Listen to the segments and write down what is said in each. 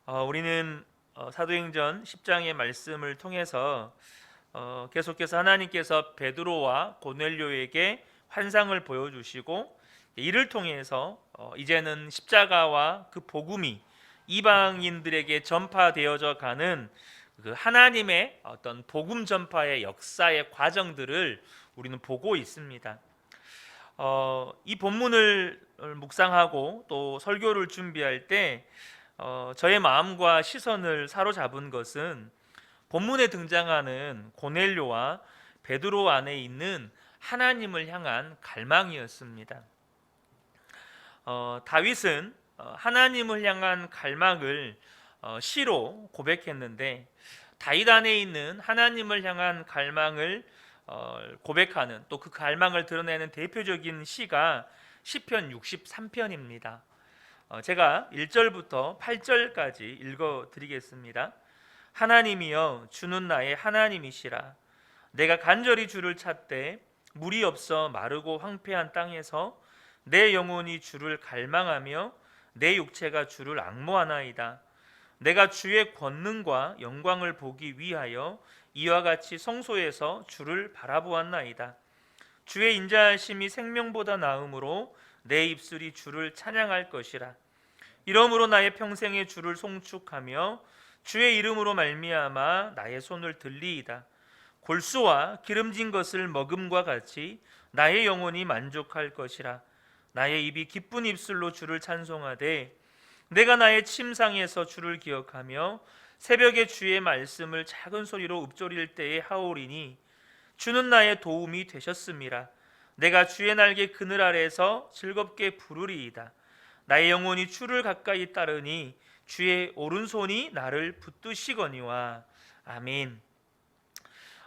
우리는 사도행전 10장의 말씀을 통해서 계속해서 하나님께서 베드로와 고넬료에게 환상을 보여주시고 이를 통해서 이제는 십자가와 그 복음이 이방인들에게 전파되어져 가는 그 하나님의 어떤 복음 전파의 역사의 과정들을 우리는 보고 있습니다. 이 본문을 묵상하고 또 설교를 준비할 때 저의 마음과 시선을 사로잡은 것은 본문에 등장하는 고넬료와 베드로 안에 있는 하나님을 향한 갈망이었습니다. 다윗은 하나님을 향한 갈망을 시로 고백했는데 다윗 안에 있는 하나님을 향한 갈망을 고백하는 또 그 갈망을 드러내는 대표적인 시가 시편 63편입니다. 제가 1절부터 8절까지 읽어 드리겠습니다. 하나님이여 주는 나의 하나님이시라. 내가 간절히 주를 찾되 물이 없어 마르고 황폐한 땅에서 내 영혼이 주를 갈망하며 내 육체가 주를 앙모하나이다. 내가 주의 권능과 영광을 보기 위하여 이와 같이 성소에서 주를 바라보았나이다. 주의 인자하심이 생명보다 나음으로 내 입술이 주를 찬양할 것이라. 이러므로 나의 평생에 주를 송축하며 주의 이름으로 말미암아 나의 손을 들리이다. 골수와 기름진 것을 먹음과 같이 나의 영혼이 만족할 것이라. 나의 입이 기쁜 입술로 주를 찬송하되 내가 나의 침상에서 주를 기억하며 새벽에 주의 말씀을 작은 소리로 읊조릴 때에 하오리니 주는 나의 도움이 되셨음이라. 내가 주의 날개 그늘 아래에서 즐겁게 부르리이다. 나의 영혼이 주를 가까이 따르니 주의 오른손이 나를 붙드시거니와. 아멘.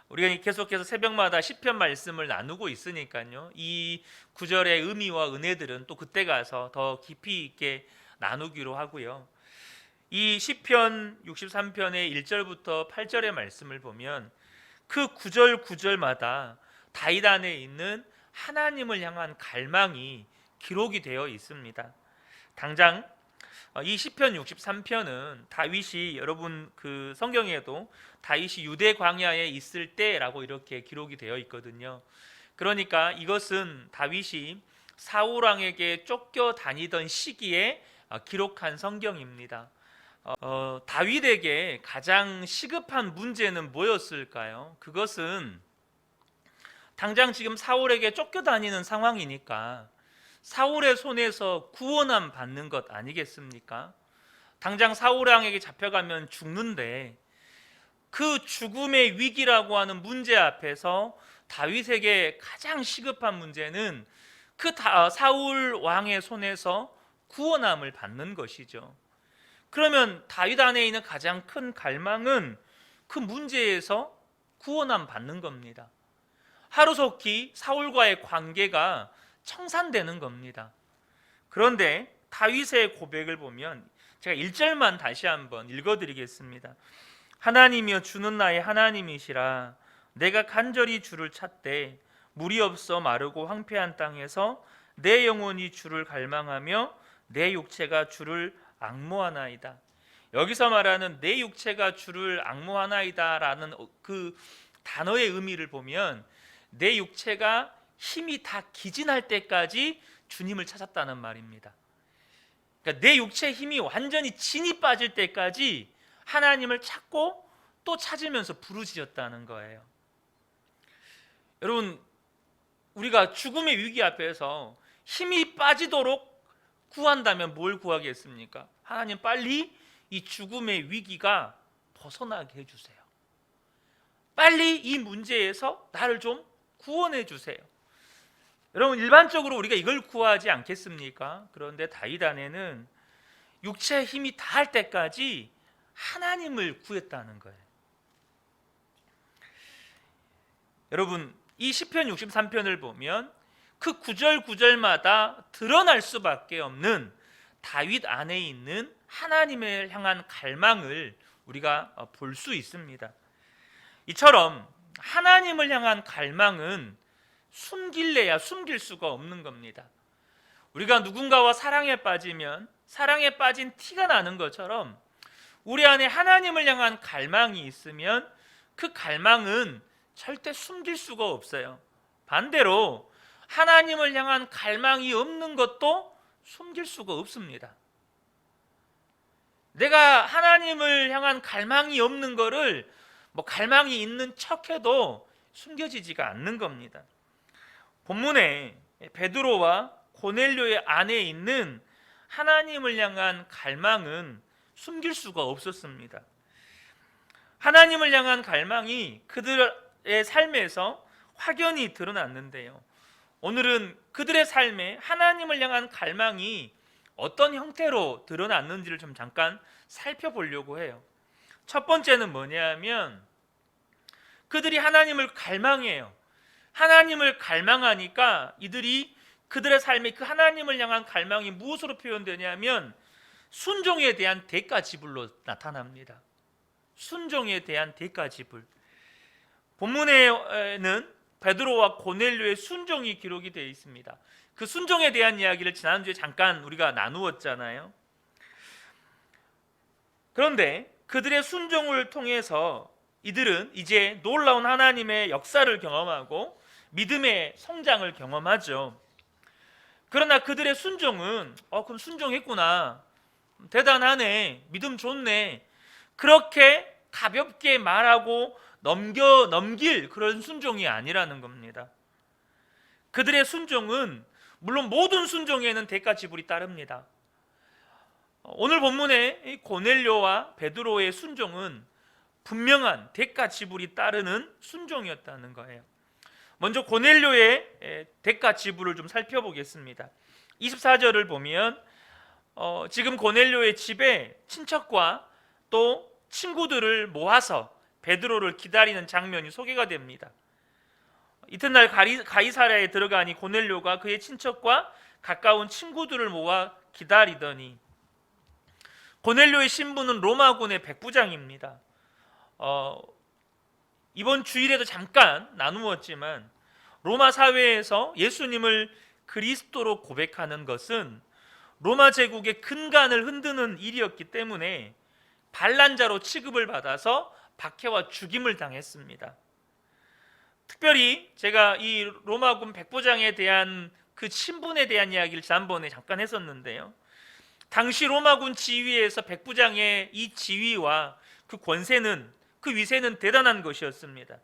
우리가 계속해서 새벽마다 시편 말씀을 나누고 있으니까요, 이 구절의 의미와 은혜들은 또 그때 가서 더 깊이 있게 나누기로 하고요. 이 시편 63편의 1절부터 8절의 말씀을 보면 그 구절마다 다윗 안에 있는 하나님을 향한 갈망이 기록이 되어 있습니다. 당장 이 시편 63편은 다윗이, 여러분 그 성경에도 다윗이 유대 광야에 있을 때라고 이렇게 기록이 되어 있거든요. 그러니까 이것은 다윗이 사울 왕에게 쫓겨 다니던 시기에 기록한 성경입니다. 다윗에게 가장 시급한 문제는 뭐였을까요? 그것은 당장 지금 사울에게 쫓겨다니는 상황이니까 사울의 손에서 구원함 받는 것 아니겠습니까? 당장 사울 왕에게 잡혀가면 죽는데 그 죽음의 위기라고 하는 문제 앞에서 다윗에게 가장 시급한 문제는 그 사울 왕의 손에서 구원함을 받는 것이죠. 그러면 다윗 안에 있는 가장 큰 갈망은 그 문제에서 구원함 받는 겁니다. 하루속히 사울과의 관계가 청산되는 겁니다. 그런데 다윗의 고백을 보면 제가 1절만 다시 한번 읽어드리겠습니다. 하나님이여 주는 나의 하나님이시라. 내가 간절히 주를 찾되 물이 없어 마르고 황폐한 땅에서 내 영혼이 주를 갈망하며 내 육체가 주를 앙모하나이다. 여기서 말하는 내 육체가 주를 앙모하나이다 라는 그 단어의 의미를 보면 내 육체가 힘이 다 기진할 때까지 주님을 찾았다는 말입니다. 그러니까 내 육체의 힘이 완전히 진이 빠질 때까지 하나님을 찾고 또 찾으면서 부르짖었다는 거예요. 여러분, 우리가 죽음의 위기 앞에서 힘이 빠지도록 구한다면 뭘 구하겠습니까? 하나님 빨리 이 죽음의 위기가 벗어나게 해주세요. 빨리 이 문제에서 나를 좀 구원해 주세요. 여러분, 일반적으로 우리가 이걸 구하지 않겠습니까? 그런데 다윗 안에는 육체의 힘이 다할 때까지 하나님을 구했다는 거예요. 여러분, 이 시편 63편을 보면 그 구절마다 드러날 수밖에 없는 다윗 안에 있는 하나님을 향한 갈망을 우리가 볼 수 있습니다. 이처럼 하나님을 향한 갈망은 숨길래야 숨길 수가 없는 겁니다. 우리가 누군가와 사랑에 빠지면 사랑에 빠진 티가 나는 것처럼 우리 안에 하나님을 향한 갈망이 있으면 그 갈망은 절대 숨길 수가 없어요. 반대로 하나님을 향한 갈망이 없는 것도 숨길 수가 없습니다. 내가 하나님을 향한 갈망이 없는 거를 갈망이 있는 척해도 숨겨지지가 않는 겁니다. 본문에 베드로와 고넬료의 안에 있는 하나님을 향한 갈망은 숨길 수가 없었습니다. 하나님을 향한 갈망이 그들의 삶에서 확연히 드러났는데요. 오늘은 그들의 삶에 하나님을 향한 갈망이 어떤 형태로 드러났는지를 좀 잠깐 살펴보려고 해요. 첫 번째는 뭐냐면 그들이 하나님을 갈망해요. 하나님을 갈망하니까 이들이 그들의 삶에 그 하나님을 향한 갈망이 무엇으로 표현되냐면 순종에 대한 대가 지불로 나타납니다. 순종에 대한 대가 지불. 본문에는 베드로와 고넬료의 순종이 기록이 되어 있습니다. 그 순종에 대한 이야기를 지난주에 잠깐 우리가 나누었잖아요. 그런데 그들의 순종을 통해서 이들은 이제 놀라운 하나님의 역사를 경험하고 믿음의 성장을 경험하죠. 그러나 그들의 순종은 그럼 순종했구나, 대단하네, 믿음 좋네, 그렇게 가볍게 말하고 넘길 그런 순종이 아니라는 겁니다. 그들의 순종은 물론 모든 순종에는 대가 지불이 따릅니다. 오늘 본문의 고넬료와 베드로의 순종은 분명한 대가 지불이 따르는 순종이었다는 거예요. 먼저 고넬료의 대가 지불을 좀 살펴보겠습니다. 24절을 보면 지금 고넬료의 집에 친척과 또 친구들을 모아서 베드로를 기다리는 장면이 소개가 됩니다. 이튿날 가이사랴에 들어가니 고넬료가 그의 친척과 가까운 친구들을 모아 기다리더니, 고넬료의 신분은 로마군의 백부장입니다. 이번 주일에도 잠깐 나누었지만 로마 사회에서 예수님을 그리스도로 고백하는 것은 로마 제국의 근간을 흔드는 일이었기 때문에 반란자로 취급을 받아서 박해와 죽임을 당했습니다. 특별히 제가 이 로마군 백부장에 대한 그 신분에 대한 이야기를 지난번에 잠깐 했었는데요. 당시 로마군 지휘에서 백부장의 이 지위와 그 권세는, 그 위세는 대단한 것이었습니다.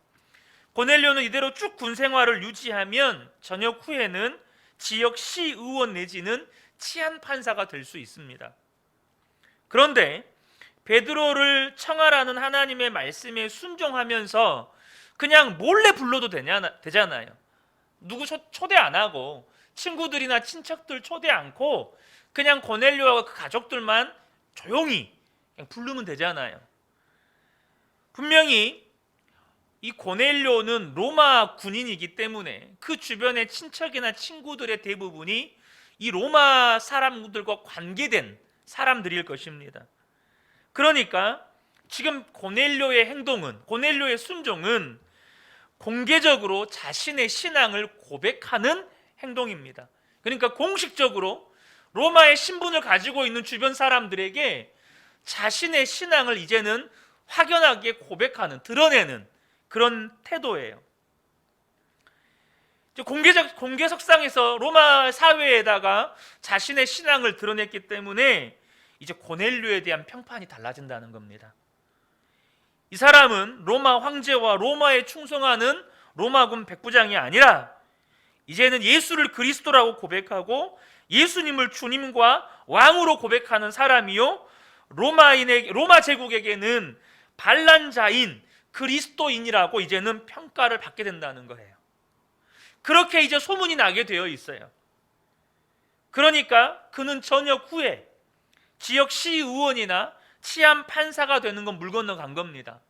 고넬료는 이대로 쭉 군 생활을 유지하면 전역 후에는 지역 시의원 내지는 치안 판사가 될 수 있습니다. 그런데 베드로를 청하라는 하나님의 말씀에 순종하면서 그냥 몰래 불러도 되잖아요. 누구 초대 안 하고 친구들이나 친척들 초대 않고 그냥 고넬료와 그 가족들만 조용히 그냥 부르면 되잖아요. 분명히 이 고넬료는 로마 군인이기 때문에 그 주변의 친척이나 친구들의 대부분이 이 로마 사람들과 관계된 사람들일 것입니다. 그러니까 지금 고넬료의 행동은, 고넬료의 순종은 공개적으로 자신의 신앙을 고백하는 행동입니다. 그러니까 공식적으로 로마의 신분을 가지고 있는 주변 사람들에게 자신의 신앙을 이제는 확연하게 고백하는, 드러내는 그런 태도예요. 공개석상에서 로마 사회에다가 자신의 신앙을 드러냈기 때문에 이제 고넬료에 대한 평판이 달라진다는 겁니다. 이 사람은 로마 황제와 로마에 충성하는 로마군 백부장이 아니라 이제는 예수를 그리스도라고 고백하고 예수님을 주님과 왕으로 고백하는 사람이요, 로마 제국에게는 반란자인 그리스도인이라고 이제는 평가를 받게 된다는 거예요. 그렇게 이제 소문이 나게 되어 있어요. 그러니까 그는 전역 후에 지역 시의원이나 치안 판사가 되는 건 물 건너간 겁니다.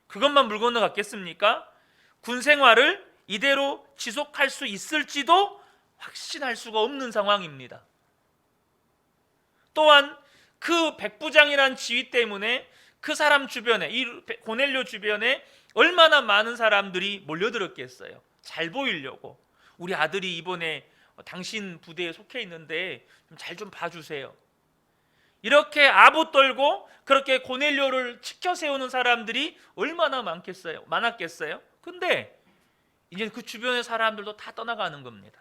그것만 물 건너갔겠습니까? 군 생활을 이대로 지속할 수 있을지도 확신할 수가 없는 상황입니다. 또한 그 백부장이란 지위 때문에 그 사람 주변에, 이 고넬료 주변에 얼마나 많은 사람들이 몰려들었겠어요. 잘 보이려고. 우리 아들이 이번에 당신 부대에 속해 있는데 잘 좀 봐주세요. 이렇게 아부 떨고 그렇게 고넬료를 치켜 세우는 사람들이 얼마나 많았겠어요? 근데 이제 그 주변의 사람들도 다 떠나가는 겁니다.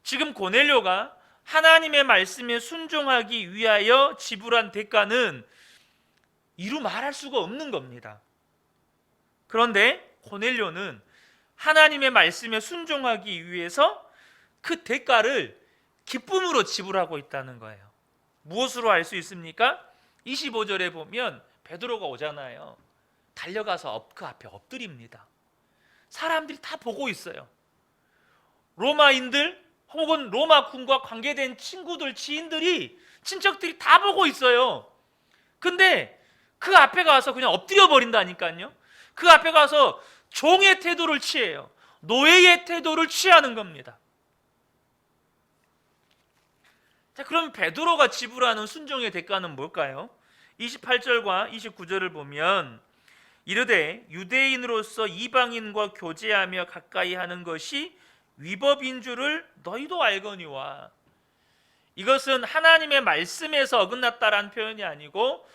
지금 고넬료가 하나님의 말씀에 순종하기 위하여 지불한 대가는 이루 말할 수가 없는 겁니다. 그런데 고넬료는 하나님의 말씀에 순종하기 위해서 그 대가를 기쁨으로 지불하고 있다는 거예요. 무엇으로 알 수 있습니까? 25절에 보면 베드로가 오잖아요. 달려가서 그 앞에 엎드립니다. 사람들이 다 보고 있어요. 로마인들 혹은 로마 군과 관계된 친구들, 지인들이, 친척들이 다 보고 있어요. 근데 그 앞에 가서 그냥 엎드려 버린다니까요. 그 앞에 가서 종의 태도를 취해요. 노예의 태도를 취하는 겁니다. 자, 그럼 베드로가 지불하는 순종의 대가는 뭘까요? 28절과 29절을 보면 이르되 유대인으로서 이방인과 교제하며 가까이 하는 것이 위법인 줄을 너희도 알거니와. 이것은 하나님의 말씀에서 어긋났다라는 표현이 아니고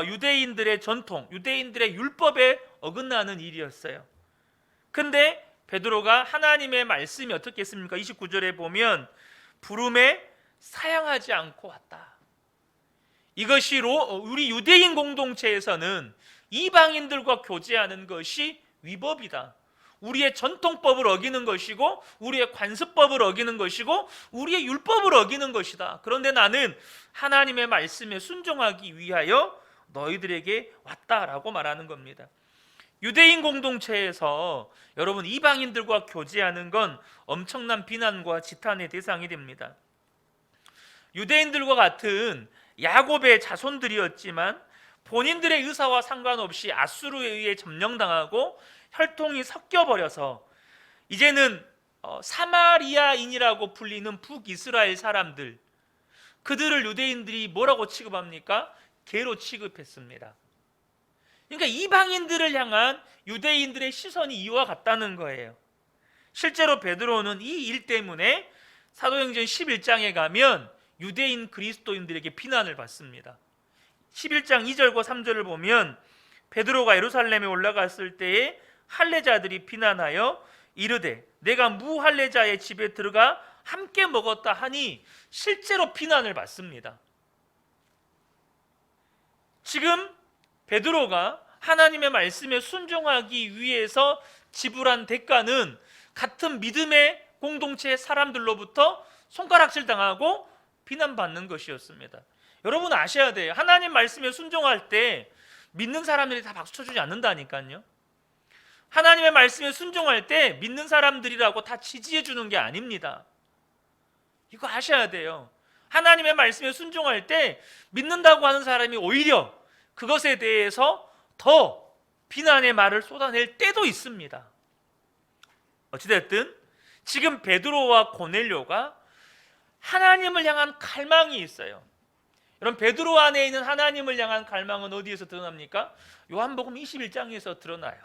유대인들의 전통, 유대인들의 율법에 어긋나는 일이었어요. 근데 베드로가 하나님의 말씀이 어떻게 했습니까? 29절에 보면 부름에 사양하지 않고 왔다. 이것이 우리 유대인 공동체에서는 이방인들과 교제하는 것이 위법이다. 우리의 전통법을 어기는 것이고 우리의 관습법을 어기는 것이고 우리의 율법을 어기는 것이다. 그런데 나는 하나님의 말씀에 순종하기 위하여 너희들에게 왔다라고 말하는 겁니다. 유대인 공동체에서 여러분 이방인들과 교제하는 건 엄청난 비난과 지탄의 대상이 됩니다. 유대인들과 같은 야곱의 자손들이었지만 본인들의 의사와 상관없이 아수르에 의해 점령당하고 혈통이 섞여버려서 이제는 사마리아인이라고 불리는 북이스라엘 사람들, 그들을 유대인들이 뭐라고 취급합니까? 개로 취급했습니다. 그러니까 이방인들을 향한 유대인들의 시선이 이와 같다는 거예요. 실제로 베드로는 이 일 때문에 사도행전 11장에 가면 유대인 그리스도인들에게 비난을 받습니다. 11장 2절과 3절을 보면 베드로가 예루살렘에 올라갔을 때에 할례자들이 비난하여 이르되 내가 무할례자의 집에 들어가 함께 먹었다 하니 실제로 비난을 받습니다. 지금 베드로가 하나님의 말씀에 순종하기 위해서 지불한 대가는 같은 믿음의 공동체의 사람들로부터 손가락질 당하고 비난받는 것이었습니다. 여러분 아셔야 돼요. 하나님 말씀에 순종할 때 믿는 사람들이 다 박수 쳐주지 않는다니까요. 하나님의 말씀에 순종할 때 믿는 사람들이라고 다 지지해 주는 게 아닙니다. 이거 아셔야 돼요. 하나님의 말씀에 순종할 때 믿는다고 하는 사람이 오히려 그것에 대해서 더 비난의 말을 쏟아낼 때도 있습니다. 어찌됐든 지금 베드로와 고넬료가 하나님을 향한 갈망이 있어요. 여러분 베드로 안에 있는 하나님을 향한 갈망은 어디에서 드러납니까? 요한복음 21장에서 드러나요.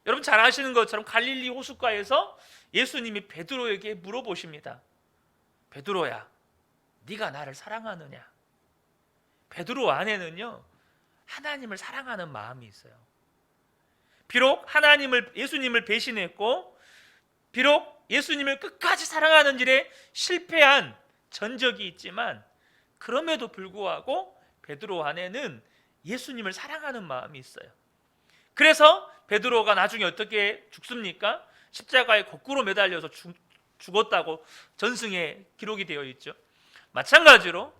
여러분 잘 아시는 것처럼 갈릴리 호숫가에서 예수님이 베드로에게 물어보십니다. 베드로야, 네가 나를 사랑하느냐? 베드로 안에는요 하나님을 사랑하는 마음이 있어요. 비록 예수님을 배신했고 비록 예수님을 끝까지 사랑하는 일에 실패한 전적이 있지만 그럼에도 불구하고 베드로 안에는 예수님을 사랑하는 마음이 있어요. 그래서 베드로가 나중에 어떻게 죽습니까? 십자가에 거꾸로 매달려서 죽었다고 전승에 기록이 되어 있죠. 마찬가지로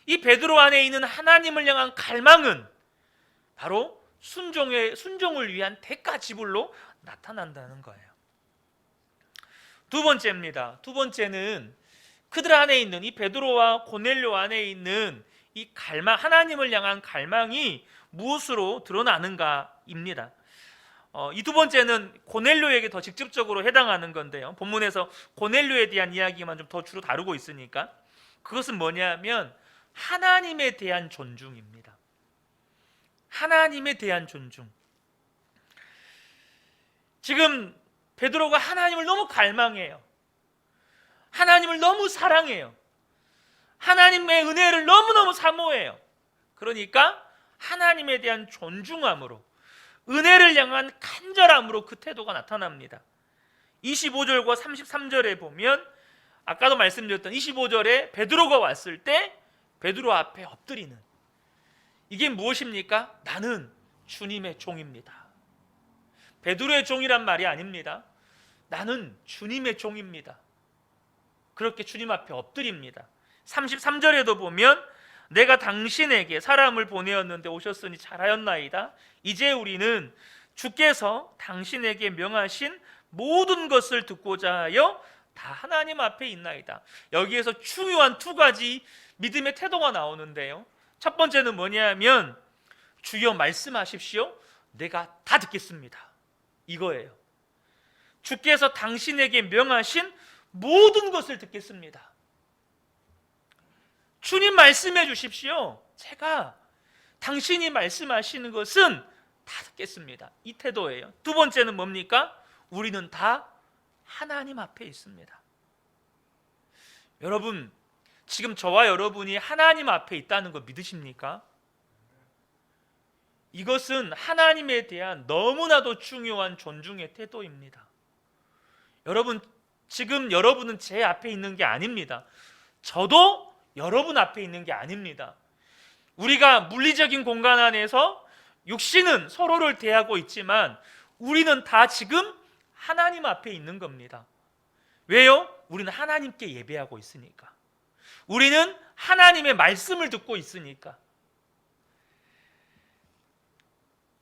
이 베드로 안에 있는 하나님을 향한 갈망은 바로 순종을 위한 대가 지불로 나타난다는 거예요. 두 번째입니다. 두 번째는 그들 안에 있는 이 베드로와 고넬료 안에 있는 이 갈망, 하나님을 향한 갈망이 무엇으로 드러나는가입니다. 이 두 번째는 고넬료에게 더 직접적으로 해당하는 건데요. 본문에서 고넬료에 대한 이야기만 좀 더 주로 다루고 있으니까 그것은 뭐냐면 하나님에 대한 존중입니다. 하나님에 대한 존중. 지금 베드로가 하나님을 너무 갈망해요. 하나님을 너무 사랑해요. 하나님의 은혜를 너무너무 사모해요. 그러니까 하나님에 대한 존중함으로, 은혜를 향한 간절함으로 그 태도가 나타납니다. 25절과 33절에 보면 아까도 말씀드렸던 25절에 베드로가 왔을 때 베드로 앞에 엎드리는, 이게 무엇입니까? 나는 주님의 종입니다. 베드로의 종이란 말이 아닙니다. 나는 주님의 종입니다. 그렇게 주님 앞에 엎드립니다. 33절에도 보면 내가 당신에게 사람을 보내었는데 오셨으니 잘하였나이다. 이제 우리는 주께서 당신에게 명하신 모든 것을 듣고자 하여 다 하나님 앞에 있나이다. 여기에서 중요한 두 가지 믿음의 태도가 나오는데요. 첫 번째는 뭐냐면 주여 말씀하십시오. 내가 다 듣겠습니다. 이거예요. 주께서 당신에게 명하신 모든 것을 듣겠습니다. 주님 말씀해 주십시오. 제가 당신이 말씀하시는 것은 다 듣겠습니다. 이 태도예요. 두 번째는 뭡니까? 우리는 다 하나님 앞에 있습니다. 여러분, 지금 저와 여러분이 하나님 앞에 있다는 거 믿으십니까? 이것은 하나님에 대한 너무나도 중요한 존중의 태도입니다. 여러분, 지금 여러분은 제 앞에 있는 게 아닙니다. 저도 여러분 앞에 있는 게 아닙니다. 우리가 물리적인 공간 안에서 육신은 서로를 대하고 있지만 우리는 다 지금 하나님 앞에 있는 겁니다. 왜요? 우리는 하나님께 예배하고 있으니까. 우리는 하나님의 말씀을 듣고 있으니까.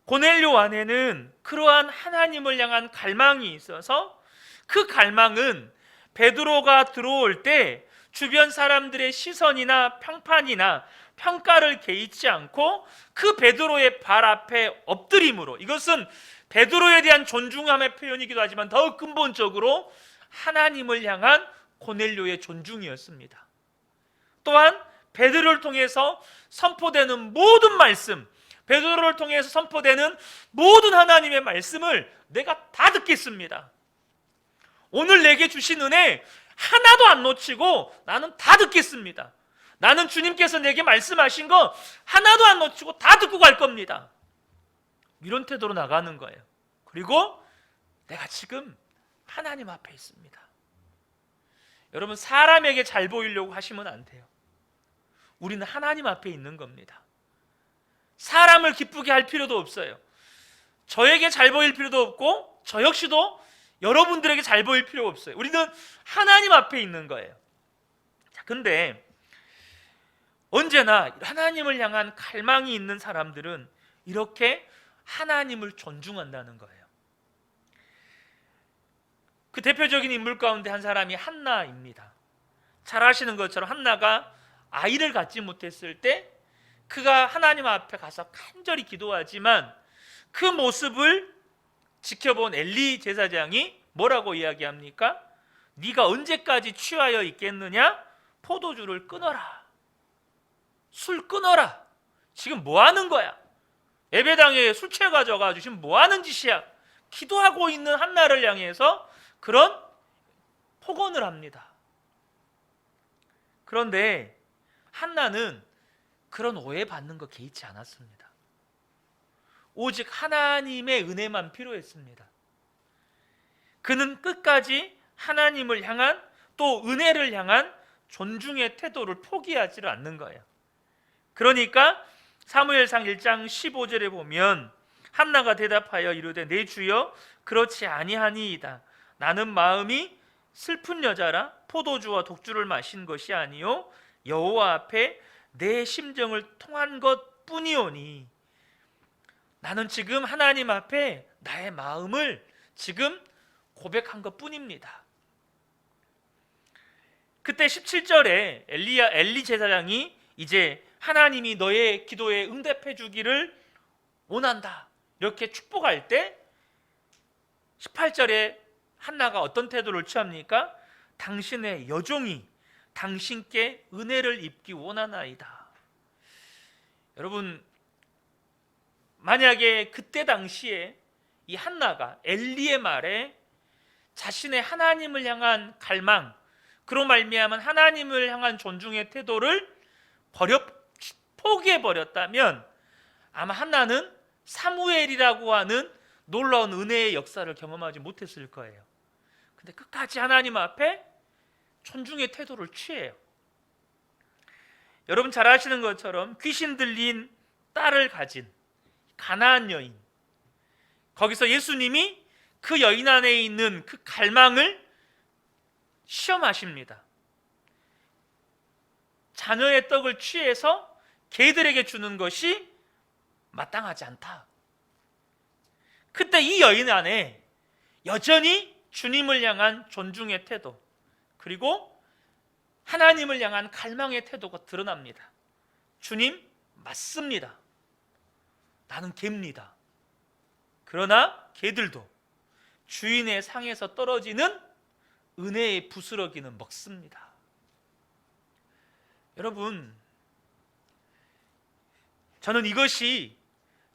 고넬료 안에는 그러한 하나님을 향한 갈망이 있어서 그 갈망은 베드로가 들어올 때 주변 사람들의 시선이나 평판이나 평가를 개의치 않고 그 베드로의 발 앞에 엎드림으로, 이것은 베드로에 대한 존중함의 표현이기도 하지만 더 근본적으로 하나님을 향한 고넬료의 존중이었습니다. 또한 베드로를 통해서 선포되는 모든 말씀, 베드로를 통해서 선포되는 모든 하나님의 말씀을 내가 다 듣겠습니다. 오늘 내게 주신 은혜 하나도 안 놓치고 나는 다 듣겠습니다. 나는 주님께서 내게 말씀하신 거 하나도 안 놓치고 다 듣고 갈 겁니다. 이런 태도로 나가는 거예요. 그리고 내가 지금 하나님 앞에 있습니다. 여러분, 사람에게 잘 보이려고 하시면 안 돼요. 우리는 하나님 앞에 있는 겁니다. 사람을 기쁘게 할 필요도 없어요. 저에게 잘 보일 필요도 없고 저 역시도 여러분들에게 잘 보일 필요가 없어요. 우리는 하나님 앞에 있는 거예요. 자, 근데 언제나 하나님을 향한 갈망이 있는 사람들은 이렇게 하나님을 존중한다는 거예요. 그 대표적인 인물 가운데 한 사람이 한나입니다. 잘 아시는 것처럼 한나가 아이를 갖지 못했을 때 그가 하나님 앞에 가서 간절히 기도하지만 그 모습을 지켜본 엘리 제사장이 뭐라고 이야기합니까? 네가 언제까지 취하여 있겠느냐? 포도주를 끊어라. 술 끊어라. 지금 뭐 하는 거야? 예배당에 술 취해가지고 지금 뭐 하는 짓이야? 기도하고 있는 한나를 향해서 그런 폭언을 합니다. 그런데 한나는 그런 오해받는 거 개의치 않았습니다. 오직 하나님의 은혜만 필요했습니다. 그는 끝까지 하나님을 향한, 또 은혜를 향한 존중의 태도를 포기하지를 않는 거예요. 그러니까 사무엘상 1장 15절에 보면 한나가 대답하여 이르되 내 주여 그렇지 아니하니이다. 나는 마음이 슬픈 여자라 포도주와 독주를 마신 것이 아니요 여호와 앞에 내 심정을 통한 것뿐이오니. 나는 지금 하나님 앞에 나의 마음을 지금 고백한 것뿐입니다. 그때 17절에 엘리 제사장이 이제 하나님이 너의 기도에 응답해 주기를 원한다 이렇게 축복할 때 18절에 한나가 어떤 태도를 취합니까? 당신의 여종이 당신께 은혜를 입기 원하나이다. 여러분, 만약에 그때 당시에 이 한나가 엘리의 말에 자신의 하나님을 향한 갈망, 그로 말미암은 하나님을 향한 존중의 태도를 포기해 버렸다면 아마 한나는 사무엘이라고 하는 놀라운 은혜의 역사를 경험하지 못했을 거예요. 근데 끝까지 하나님 앞에 존중의 태도를 취해요. 여러분 잘 아시는 것처럼 귀신 들린 딸을 가진 가나안 여인, 거기서 예수님이 그 여인 안에 있는 그 갈망을 시험하십니다. 자녀의 떡을 취해서 개들에게 주는 것이 마땅하지 않다. 그때 이 여인 안에 여전히 주님을 향한 존중의 태도, 그리고 하나님을 향한 갈망의 태도가 드러납니다. 주님, 맞습니다. 나는 개입니다. 그러나 개들도 주인의 상에서 떨어지는 은혜의 부스러기는 먹습니다. 여러분, 저는 이것이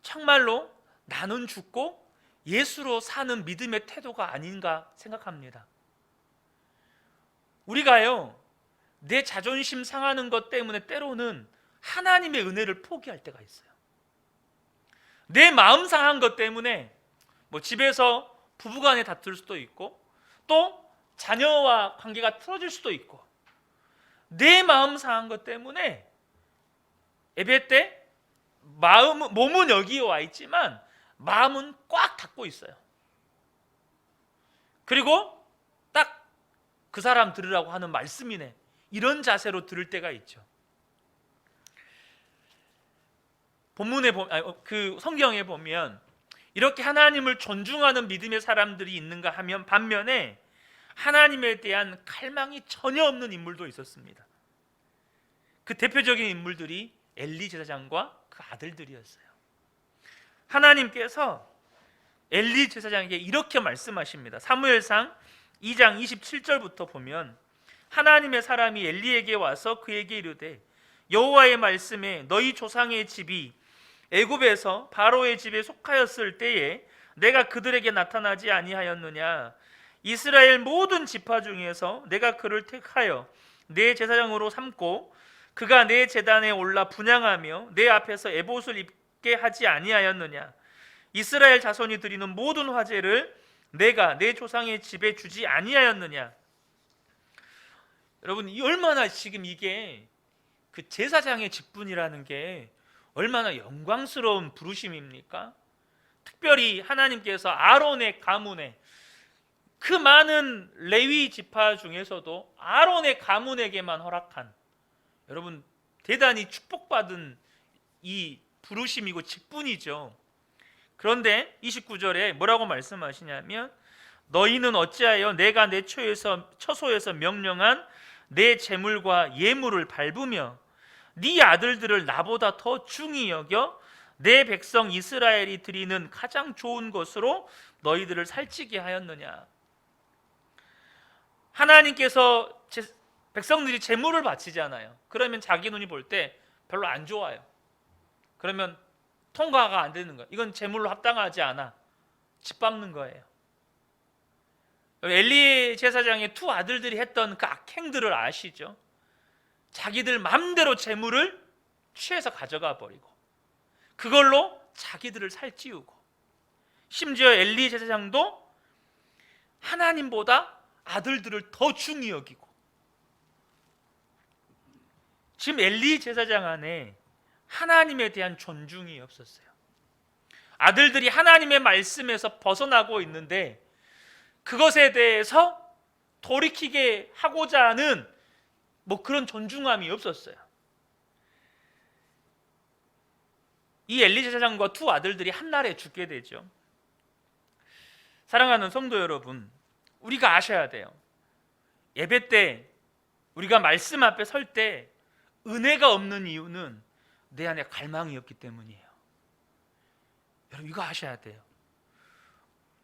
정말로 나는 죽고 예수로 사는 믿음의 태도가 아닌가 생각합니다. 우리가요, 내 자존심 상하는 것 때문에 때로는 하나님의 은혜를 포기할 때가 있어요. 내 마음 상한 것 때문에 집에서 부부간에 다툴 수도 있고, 또 자녀와 관계가 틀어질 수도 있고, 내 마음 상한 것 때문에 예배 때 몸은 여기 와 있지만 마음은 꽉 닫고 있어요. 그리고 딱 그 사람 들으라고 하는 말씀이네, 이런 자세로 들을 때가 있죠. 본문에 그 성경에 보면 이렇게 하나님을 존중하는 믿음의 사람들이 있는가 하면 반면에 하나님에 대한 갈망이 전혀 없는 인물도 있었습니다. 그 대표적인 인물들이 엘리 제사장과 그 아들들이었어요. 하나님께서 엘리 제사장에게 이렇게 말씀하십니다. 사무엘상 2장 27절부터 보면 하나님의 사람이 엘리에게 와서 그에게 이르되 여호와의 말씀에 너희 조상의 집이 애굽에서 바로의 집에 속하였을 때에 내가 그들에게 나타나지 아니하였느냐. 이스라엘 모든 지파 중에서 내가 그를 택하여 내 제사장으로 삼고 그가 내 제단에 올라 분향하며 내 앞에서 에봇을 입게 하지 아니하였느냐. 이스라엘 자손이 드리는 모든 화제를 내가 내 조상의 집에 주지 아니하였느냐. 여러분, 얼마나 지금 이게 그 제사장의 직분이라는 게 얼마나 영광스러운 부르심입니까? 특별히 하나님께서 아론의 가문에, 그 많은 레위 지파 중에서도 아론의 가문에게만 허락한, 여러분 대단히 축복받은 이 부르심이고 직분이죠. 그런데 29절에 뭐라고 말씀하시냐면 너희는 어찌하여 내가 내 처소에서 명령한 내 재물과 예물을 밟으며 네 아들들을 나보다 더 중히 여겨 내 백성 이스라엘이 드리는 가장 좋은 것으로 너희들을 살찌게 하였느냐. 하나님께서 백성들이 재물을 바치잖아요. 그러면 자기 눈이 볼 때 별로 안 좋아요. 그러면 통과가 안 되는 거예요. 이건 재물로 합당하지 않아. 짓밟는 거예요. 엘리 제사장의 두 아들들이 했던 그 악행들을 아시죠? 자기들 마음대로 재물을 취해서 가져가 버리고 그걸로 자기들을 살찌우고, 심지어 엘리 제사장도 하나님보다 아들들을 더 중히 여기고. 지금 엘리 제사장 안에 하나님에 대한 존중이 없었어요. 아들들이 하나님의 말씀에서 벗어나고 있는데 그것에 대해서 돌이키게 하고자 하는 그런 존중함이 없었어요. 이 엘리 제사장과 두 아들들이 한날에 죽게 되죠. 사랑하는 성도 여러분, 우리가 아셔야 돼요. 예배 때 우리가 말씀 앞에 설 때 은혜가 없는 이유는 내 안에 갈망이 없기 때문이에요. 여러분 이거 아셔야 돼요.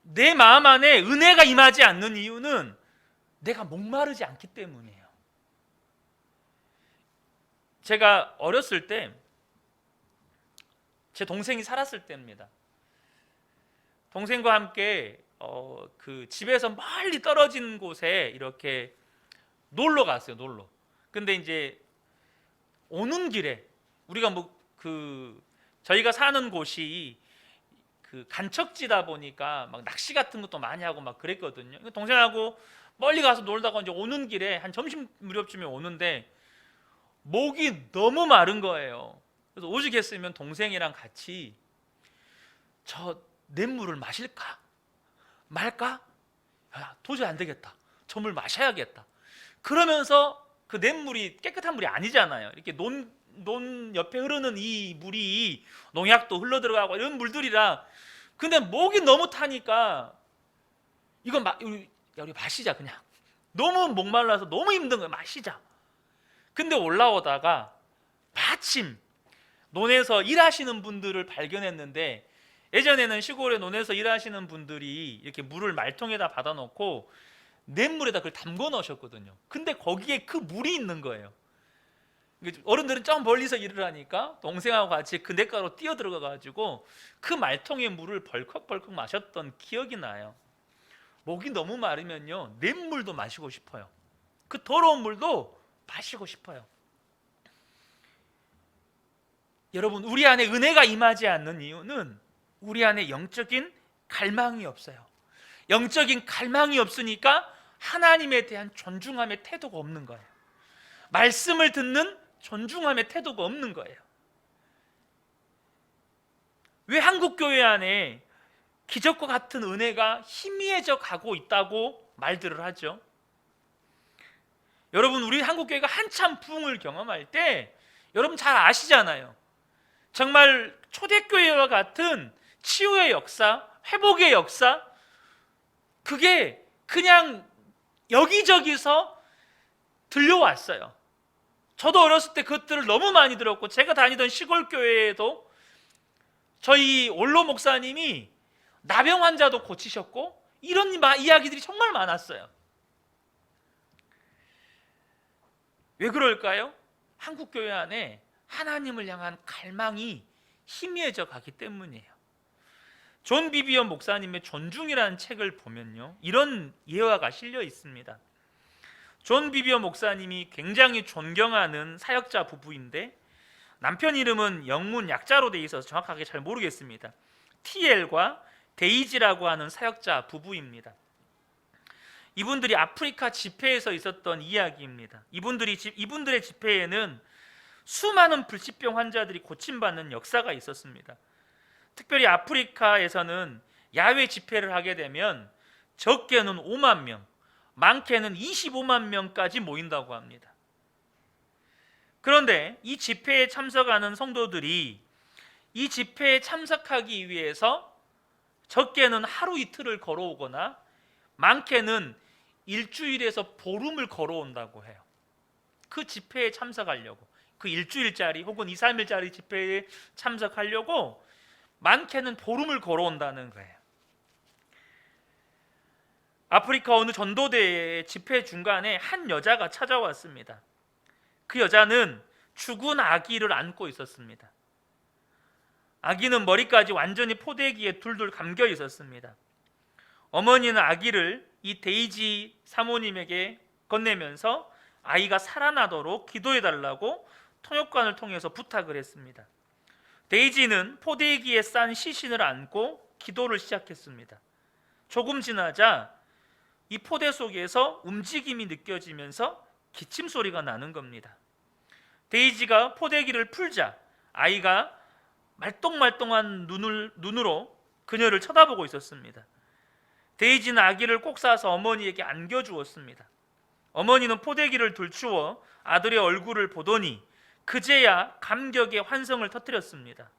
내 마음 안에 은혜가 임하지 않는 이유는 내가 목마르지 않기 때문이에요. 제가 어렸을 때 제 동생이 살았을 때입니다. 동생과 함께 그 집에서 멀리 떨어진 곳에 이렇게 놀러 갔어요. 놀러. 근데 이제 오는 길에 우리가 저희가 사는 곳이 그 간척지다 보니까 막 낚시 같은 것도 많이 하고 막 그랬거든요. 동생하고 멀리 가서 놀다가 이제 오는 길에 한 점심 무렵쯤에 오는데 목이 너무 마른 거예요. 그래서 오죽했으면 동생이랑 같이 저 냇물을 마실까 말까? 야, 도저히 안 되겠다. 저 물 마셔야겠다. 그러면서 그 냇물이 깨끗한 물이 아니잖아요. 이렇게 논 옆에 흐르는 이 물이 농약도 흘러 들어가고 이런 물들이라. 근데 목이 너무 타니까 이거 우리 마시자 그냥. 너무 목말라서 너무 힘든 거야. 마시자. 근데 올라오다가 마침 논에서 일하시는 분들을 발견했는데, 예전에는 시골에 논에서 일하시는 분들이 이렇게 물을 말통에다 받아놓고 냇물에다 그걸 담궈 넣으셨거든요. 근데 거기에 그 물이 있는 거예요. 어른들은 좀 멀리서 일을 하니까 동생하고 같이 그 냇가로 뛰어 들어가 가지고 그 말통의 물을 벌컥벌컥 마셨던 기억이 나요. 목이 너무 마르면요, 냇물도 마시고 싶어요. 그 더러운 물도 마시고 싶어요. 여러분, 우리 안에 은혜가 임하지 않는 이유는 우리 안에 영적인 갈망이 없어요. 영적인 갈망이 없으니까 하나님에 대한 존중함의 태도가 없는 거예요. 말씀을 듣는 존중함의 태도가 없는 거예요. 왜 한국교회 안에 기적과 같은 은혜가 희미해져 가고 있다고 말들을 하죠? 여러분, 우리 한국교회가 한참 부흥을 경험할 때 여러분 잘 아시잖아요. 정말 초대교회와 같은 치유의 역사, 회복의 역사, 그게 그냥 여기저기서 들려왔어요. 저도 어렸을 때 그것들을 너무 많이 들었고, 제가 다니던 시골 교회에도 저희 원로 목사님이 나병 환자도 고치셨고, 이런 이야기들이 정말 많았어요. 왜 그럴까요? 한국 교회 안에 하나님을 향한 갈망이 희미해져 가기 때문이에요. 존 비비언 목사님의 존중이라는 책을 보면요, 이런 예화가 실려 있습니다. 존 비비언 목사님이 굉장히 존경하는 사역자 부부인데, 남편 이름은 영문 약자로 돼 있어서 정확하게 잘 모르겠습니다. TL과 데이지라고 하는 사역자 부부입니다. 이분들이 아프리카 집회에서 있었던 이야기입니다. 이분들의 집회에는 수많은 불치병 환자들이 고침받는 역사가 있었습니다. 특별히 아프리카에서는 야외 집회를 하게 되면 적게는 5만 명, 많게는 25만 명까지 모인다고 합니다. 그런데 이 집회에 참석하는 성도들이 이 집회에 참석하기 위해서 적게는 하루 이틀을 걸어오거나 많게는 일주일에서 보름을 걸어온다고 해요. 그 집회에 참석하려고, 그 일주일짜리 혹은 2, 3일짜리 집회에 참석하려고 많게는 보름을 걸어온다는 거예요. 아프리카 어느 전도대의 집회 중간에 한 여자가 찾아왔습니다. 그 여자는 죽은 아기를 안고 있었습니다. 아기는 머리까지 완전히 포대기에 둘둘 감겨 있었습니다. 어머니는 아기를 이 데이지 사모님에게 건네면서 아이가 살아나도록 기도해달라고 통역관을 통해서 부탁을 했습니다. 데이지는 포대기에 싼 시신을 안고 기도를 시작했습니다. 조금 지나자 이 포대 속에서 움직임이 느껴지면서 기침 소리가 나는 겁니다. 데이지가 포대기를 풀자 아이가 말똥말똥한 눈으로 그녀를 쳐다보고 있었습니다. 데이지는 아기를 꼭 싸서 어머니에게 안겨주었습니다. 어머니는 포대기를 들추어 아들의 얼굴을 보더니 그제야 감격의 환성을 터뜨렸습니다.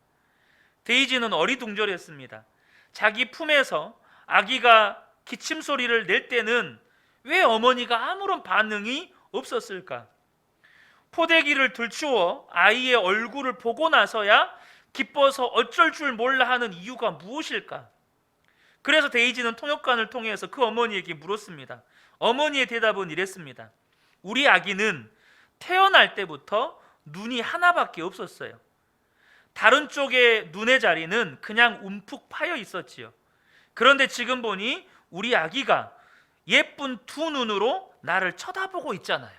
데이지는 어리둥절했습니다. 자기 품에서 아기가 기침 소리를 낼 때는 왜 어머니가 아무런 반응이 없었을까? 포대기를 들추어 아이의 얼굴을 보고 나서야 기뻐서 어쩔 줄 몰라 하는 이유가 무엇일까? 그래서 데이지는 통역관을 통해서 그 어머니에게 물었습니다. 어머니의 대답은 이랬습니다. 우리 아기는 태어날 때부터 눈이 하나밖에 없었어요. 다른 쪽의 눈의 자리는 그냥 움푹 파여 있었지요. 그런데 지금 보니 우리 아기가 예쁜 두 눈으로 나를 쳐다보고 있잖아요.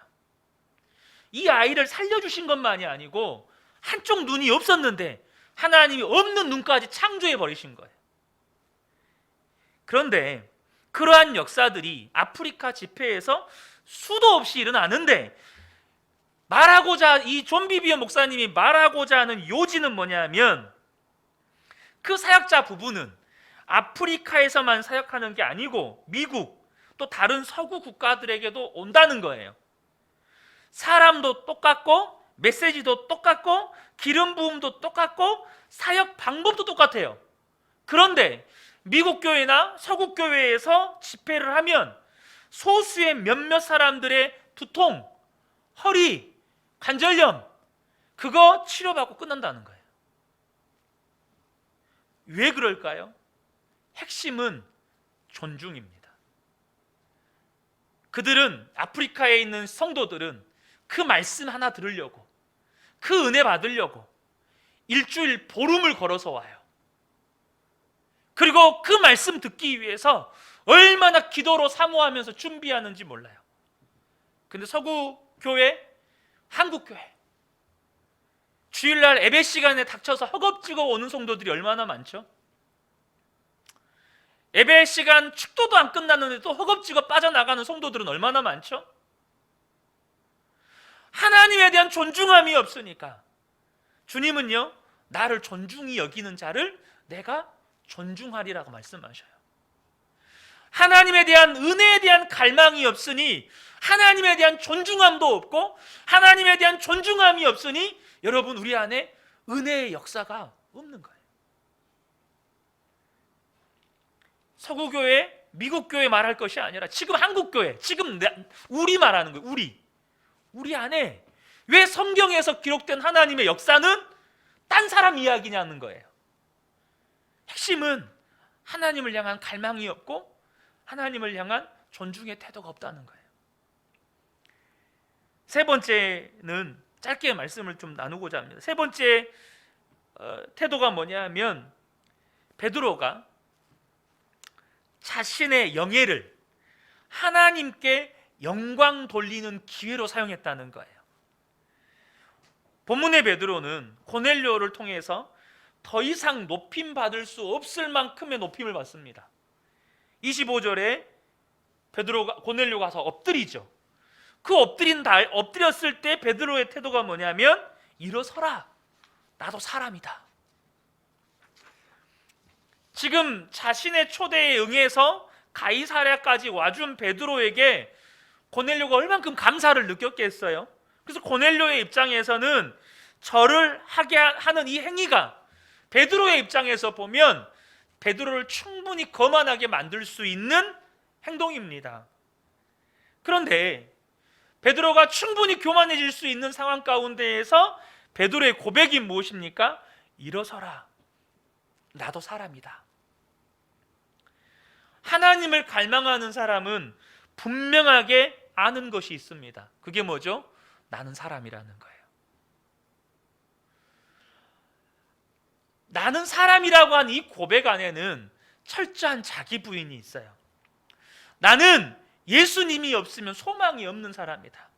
이 아이를 살려주신 것만이 아니고 한쪽 눈이 없었는데 하나님이 없는 눈까지 창조해 버리신 거예요. 그런데 그러한 역사들이 아프리카 집회에서 수도 없이 일어나는데 이 존 비비어 목사님이 말하고자 하는 요지는 뭐냐면 그 사역자 부부는 아프리카에서만 사역하는 게 아니고 미국 또 다른 서구 국가들에게도 온다는 거예요. 사람도 똑같고 메시지도 똑같고 기름 부음도 똑같고 사역 방법도 똑같아요. 그런데 미국 교회나 서구 교회에서 집회를 하면 소수의 몇몇 사람들의 두통, 허리, 관절염 그거 치료받고 끝난다는 거예요. 왜 그럴까요? 핵심은 존중입니다. 그들은 아프리카에 있는 성도들은 그 말씀 하나 들으려고 그 은혜 받으려고 일주일 보름을 걸어서 와요. 그리고 그 말씀 듣기 위해서 얼마나 기도로 사모하면서 준비하는지 몰라요. 근데 서구 교회, 한국 교회 주일날 예배 시간에 닥쳐서 허겁지겁 오는 성도들이 얼마나 많죠? 예배 시간 축도도 안 끝났는데 또 허겁지겁 빠져나가는 성도들은 얼마나 많죠? 하나님에 대한 존중함이 없으니까 주님은요, 나를 존중히 여기는 자를 내가 존중하리라고 말씀하셔요. 하나님에 대한 은혜에 대한 갈망이 없으니 하나님에 대한 존중함도 없고 하나님에 대한 존중함이 없으니 여러분 우리 안에 은혜의 역사가 없는 거예요. 서구교회, 미국교회 말할 것이 아니라 지금 한국교회, 지금 우리 말하는 거예요. 우리 안에 왜 성경에서 기록된 하나님의 역사는 딴 사람 이야기냐는 거예요. 핵심은 하나님을 향한 갈망이 없고 하나님을 향한 존중의 태도가 없다는 거예요. 세 번째는 짧게 말씀을 좀 나누고자 합니다. 세 번째 태도가 뭐냐면 베드로가 자신의 영예를 하나님께 영광 돌리는 기회로 사용했다는 거예요. 본문의 베드로는 고넬료를 통해서 더 이상 높임 받을 수 없을 만큼의 높임을 받습니다. 25절에 고넬료가 가서 엎드리죠. 그 엎드렸을 때 베드로의 태도가 뭐냐면 일어서라, 나도 사람이다. 지금 자신의 초대에 응해서 가이사랴까지 와준 베드로에게 고넬료가 얼만큼 감사를 느꼈겠어요. 그래서 고넬료의 입장에서는 절을 하게 하는 이 행위가 베드로의 입장에서 보면 베드로를 충분히 거만하게 만들 수 있는 행동입니다. 그런데 베드로가 충분히 교만해질 수 있는 상황 가운데에서 베드로의 고백이 무엇입니까? 일어서라, 나도 사람이다. 하나님을 갈망하는 사람은 분명하게 아는 것이 있습니다. 그게 뭐죠? 나는 사람이라는 거예요. 나는 사람이라고 한 이 고백 안에는 철저한 자기 부인이 있어요. 나는 예수님이 없으면 소망이 없는 사람이다.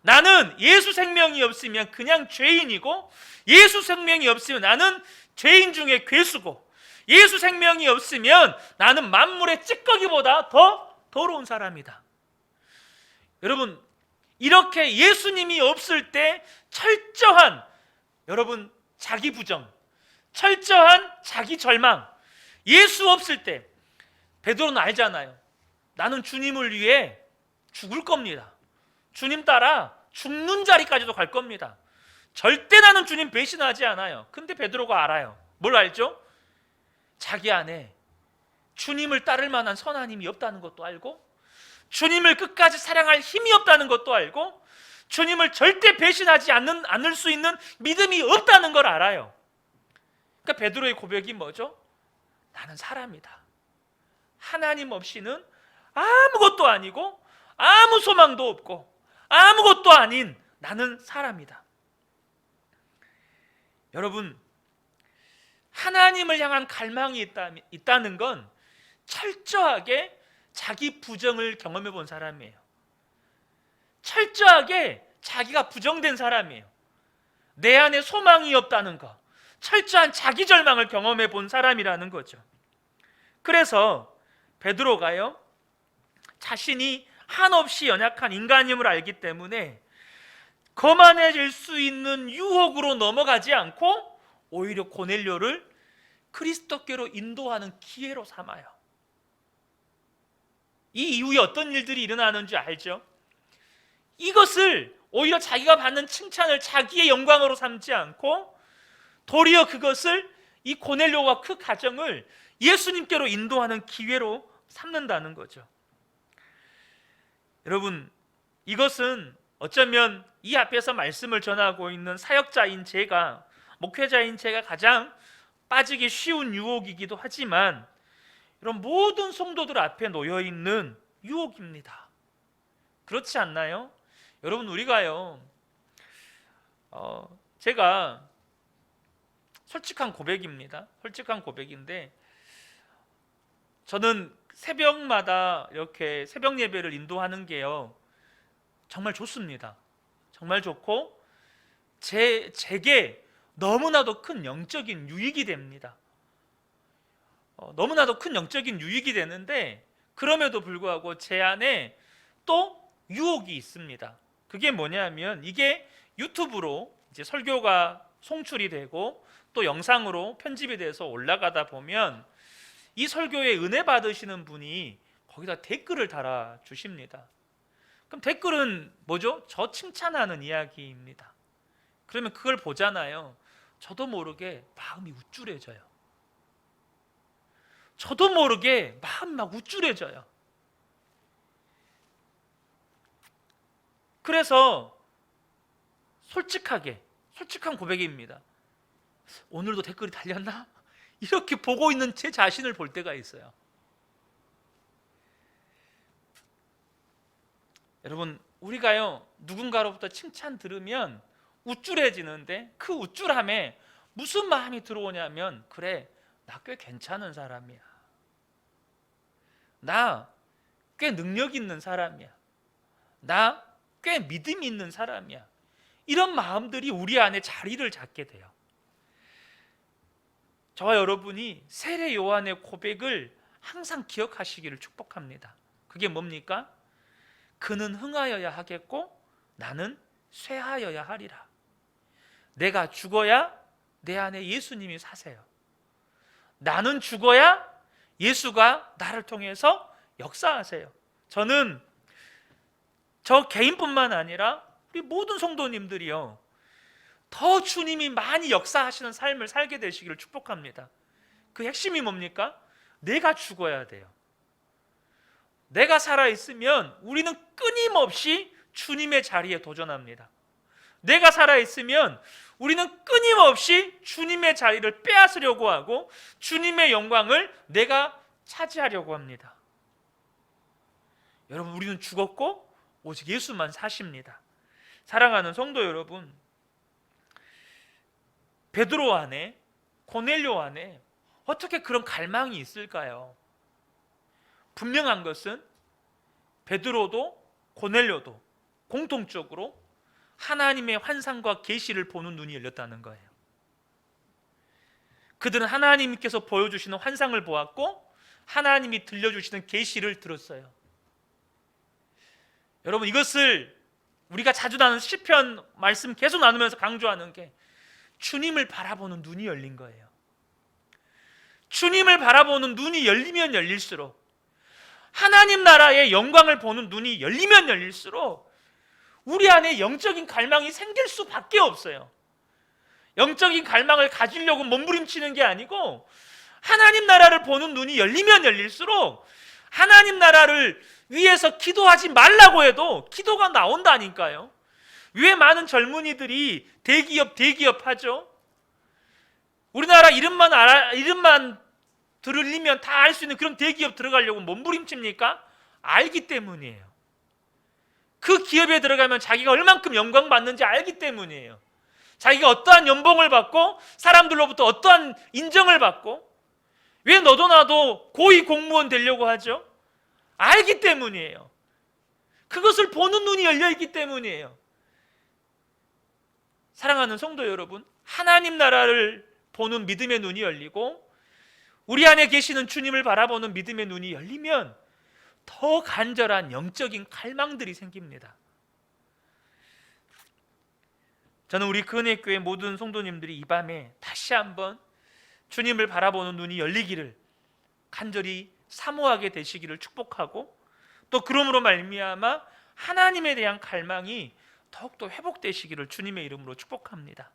나는 예수 생명이 없으면 그냥 죄인이고 예수 생명이 없으면 나는 죄인 중에 괴수고 예수 생명이 없으면 나는 만물의 찌꺼기보다 더 더러운 사람이다. 여러분, 이렇게 예수님이 없을 때 철저한 여러분 자기 부정, 철저한 자기 절망, 예수 없을 때 베드로는 알잖아요. 나는 주님을 위해 죽을 겁니다. 주님 따라 죽는 자리까지도 갈 겁니다. 절대 나는 주님 배신하지 않아요. 근데 베드로가 알아요. 뭘 알죠? 자기 안에 주님을 따를 만한 선한 힘이 없다는 것도 알고 주님을 끝까지 사랑할 힘이 없다는 것도 알고 주님을 절대 배신하지 않을 수 있는 믿음이 없다는 걸 알아요. 그러니까 베드로의 고백이 뭐죠? 나는 사람이다. 하나님 없이는 아무것도 아니고 아무 소망도 없고 아무것도 아닌 나는 사람이다. 여러분, 하나님을 향한 갈망이 있다는 건 철저하게 자기 부정을 경험해 본 사람이에요. 철저하게 자기가 부정된 사람이에요. 내 안에 소망이 없다는 거, 철저한 자기 절망을 경험해 본 사람이라는 거죠. 그래서 베드로가요, 자신이 한없이 연약한 인간임을 알기 때문에 거만해질 수 있는 유혹으로 넘어가지 않고 오히려 고넬료를 그리스도께로 인도하는 기회로 삼아요. 이 이후에 어떤 일들이 일어나는 줄 알죠? 이것을 오히려 자기가 받는 칭찬을 자기의 영광으로 삼지 않고 도리어 그것을, 이 고넬료와 그 가정을 예수님께로 인도하는 기회로 삼는다는 거죠. 여러분, 이것은 어쩌면 이 앞에서 말씀을 전하고 있는 사역자인 제가, 목회자인 제가 가장 빠지기 쉬운 유혹이기도 하지만 이런 모든 성도들 앞에 놓여 있는 유혹입니다. 그렇지 않나요? 여러분, 우리가요, 제가 솔직한 고백입니다. 솔직한 고백인데, 저는 새벽마다 이렇게 새벽 예배를 인도하는 게요, 정말 좋습니다. 정말 좋고 제게 너무나도 큰 영적인 유익이 됩니다. 너무나도 큰 영적인 유익이 되는데, 그럼에도 불구하고 제 안에 또 유혹이 있습니다. 그게 뭐냐면, 이게 유튜브로 이제 설교가 송출이 되고 또 영상으로 편집이 돼서 올라가다 보면 이 설교에 은혜 받으시는 분이 거기다 댓글을 달아 주십니다. 그럼 댓글은 뭐죠? 저 칭찬하는 이야기입니다. 그러면 그걸 보잖아요. 저도 모르게 마음이 우쭐해져요. 저도 모르게 마음 막 우쭐해져요. 그래서 솔직한 고백입니다. 오늘도 댓글이 달렸나? 이렇게 보고 있는 제 자신을 볼 때가 있어요. 여러분, 우리가요, 누군가로부터 칭찬 들으면 우쭐해지는데, 그 우쭐함에 무슨 마음이 들어오냐면, 그래, 나 꽤 괜찮은 사람이야. 나 꽤 능력 있는 사람이야. 나 꽤 믿음이 있는 사람이야. 이런 마음들이 우리 안에 자리를 잡게 돼요. 저와 여러분이 세례 요한의 고백을 항상 기억하시기를 축복합니다. 그게 뭡니까? 그는 흥하여야 하겠고 나는 쇠하여야 하리라. 내가 죽어야 내 안에 예수님이 사세요. 나는 죽어야 예수가 나를 통해서 역사하세요. 저는 저 개인뿐만 아니라 우리 모든 성도님들이요, 더 주님이 많이 역사하시는 삶을 살게 되시기를 축복합니다. 그 핵심이 뭡니까? 내가 죽어야 돼요. 내가 살아있으면 우리는 끊임없이 주님의 자리에 도전합니다. 내가 살아있으면 우리는 끊임없이 주님의 자리를 빼앗으려고 하고 주님의 영광을 내가 차지하려고 합니다. 여러분, 우리는 죽었고 오직 예수만 사십니다. 사랑하는 성도 여러분, 베드로 안에, 고넬료 안에 어떻게 그런 갈망이 있을까요? 분명한 것은 베드로도 고넬료도 공통적으로 하나님의 환상과 계시를 보는 눈이 열렸다는 거예요. 그들은 하나님께서 보여주시는 환상을 보았고 하나님이 들려주시는 계시를 들었어요. 여러분, 이것을 우리가 자주 나누는 시편 말씀 계속 나누면서 강조하는 게 주님을 바라보는 눈이 열린 거예요. 주님을 바라보는 눈이 열리면 열릴수록, 하나님 나라의 영광을 보는 눈이 열리면 열릴수록 우리 안에 영적인 갈망이 생길 수밖에 없어요. 영적인 갈망을 가지려고 몸부림치는 게 아니고 하나님 나라를 보는 눈이 열리면 열릴수록 하나님 나라를 위해서 기도하지 말라고 해도 기도가 나온다니까요. 왜 많은 젊은이들이 대기업 하죠? 우리나라 이름만 들으면 다 알 수 있는 그런 대기업 들어가려고 몸부림칩니까? 알기 때문이에요. 그 기업에 들어가면 자기가 얼만큼 영광 받는지 알기 때문이에요. 자기가 어떠한 연봉을 받고 사람들로부터 어떠한 인정을 받고, 왜 너도 나도 고위 공무원 되려고 하죠? 알기 때문이에요. 그것을 보는 눈이 열려 있기 때문이에요. 사랑하는 성도 여러분, 하나님 나라를 보는 믿음의 눈이 열리고 우리 안에 계시는 주님을 바라보는 믿음의 눈이 열리면 더 간절한 영적인 갈망들이 생깁니다. 저는 우리 근혜교회 모든 성도님들이 이 밤에 다시 한번 주님을 바라보는 눈이 열리기를 간절히 사모하게 되시기를 축복하고, 또 그러므로 말미암아 하나님에 대한 갈망이 더욱더 회복되시기를 주님의 이름으로 축복합니다.